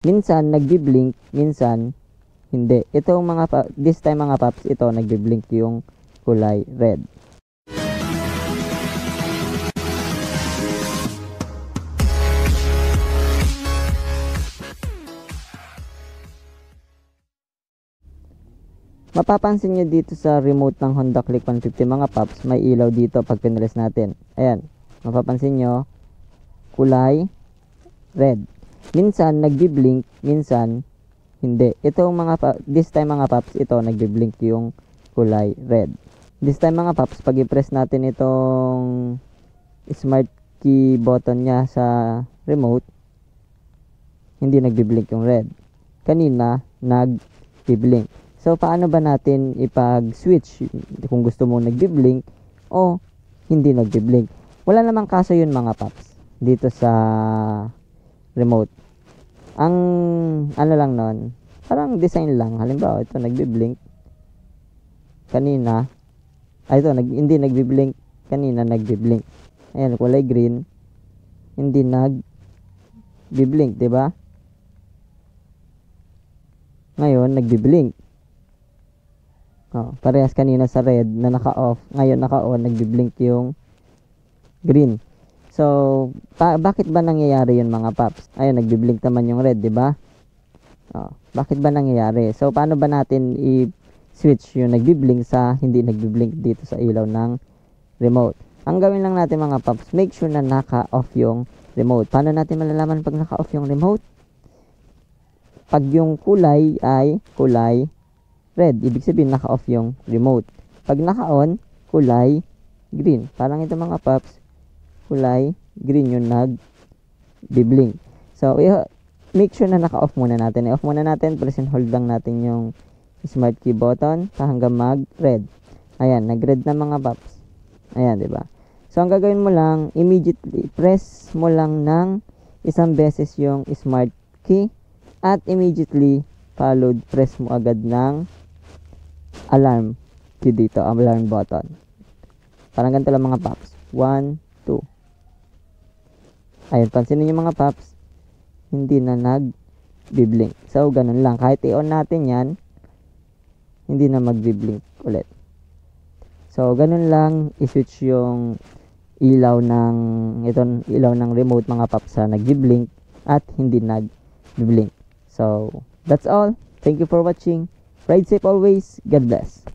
Minsan nagbi-blink, minsan hindi. Ito this time mga paps, ito nagbi-blink yung kulay red. Mapapansin nyo dito sa remote ng Honda Click 150 mga paps, may ilaw dito pag pinalis natin. Ayan, mapapansin nyo, kulay red. Minsan nagbi-blink, minsan hindi. Ito this time mga paps, ito nagbi-blink yung kulay red. This time mga paps, pag i-press natin itong smart key button niya sa remote, hindi nagbi-blink yung red. Kanina, nagbi-blink. So, paano ba natin ipag-switch kung gusto mo nagbi-blink o hindi nagbi-blink? Wala namang kaso yun mga paps dito sa remote. Ang ano lang nun, parang design lang. Halimbawa, ito nagbi-blink. Kanina, hindi nagbi-blink. Kanina nagbi-blink. Ayan, kulay green. Hindi nagbi-blink, diba? Ngayon, nagbi-blink. Parehas kanina sa red na naka-off, ngayon naka-on, nagbi-blink yung green. So, bakit ba nangyayari yun mga paps? Ayun, nagbi-blink naman yung red, di ba? Bakit ba nangyayari? So, paano ba natin i-switch yung nagbi-blink sa hindi nagbi-blink dito sa ilaw ng remote? Ang gawin lang natin mga paps, make sure na naka-off yung remote. Paano natin malalaman pag naka-off yung remote? Pag yung kulay ay kulay red, ibig sabihin naka-off yung remote. Pag naka-on, kulay green. Parang ito mga paps, kulay green yung nag-blink. So, make sure na naka-off muna natin. I-off muna natin, press and hold lang natin yung smart key button hanggang mag-red. Ayan, nag-red na mga paps. Ayan, diba? So, ang gagawin mo lang, immediately, press mo lang ng isang beses yung smart key at immediately followed, press mo agad ng alarm key dito, alarm button. Parang ganito lang mga paps. 1, 2. Ayun, pansinin nyo mga paps, hindi na nag-blink. So, ganun lang. Kahit i-on natin yan, hindi na mag-blink ulit. So, ganun lang i-switch yung ilaw ng remote mga paps sa nag-blink at hindi nag-blink. So, that's all. Thank you for watching. Ride safe always. God bless.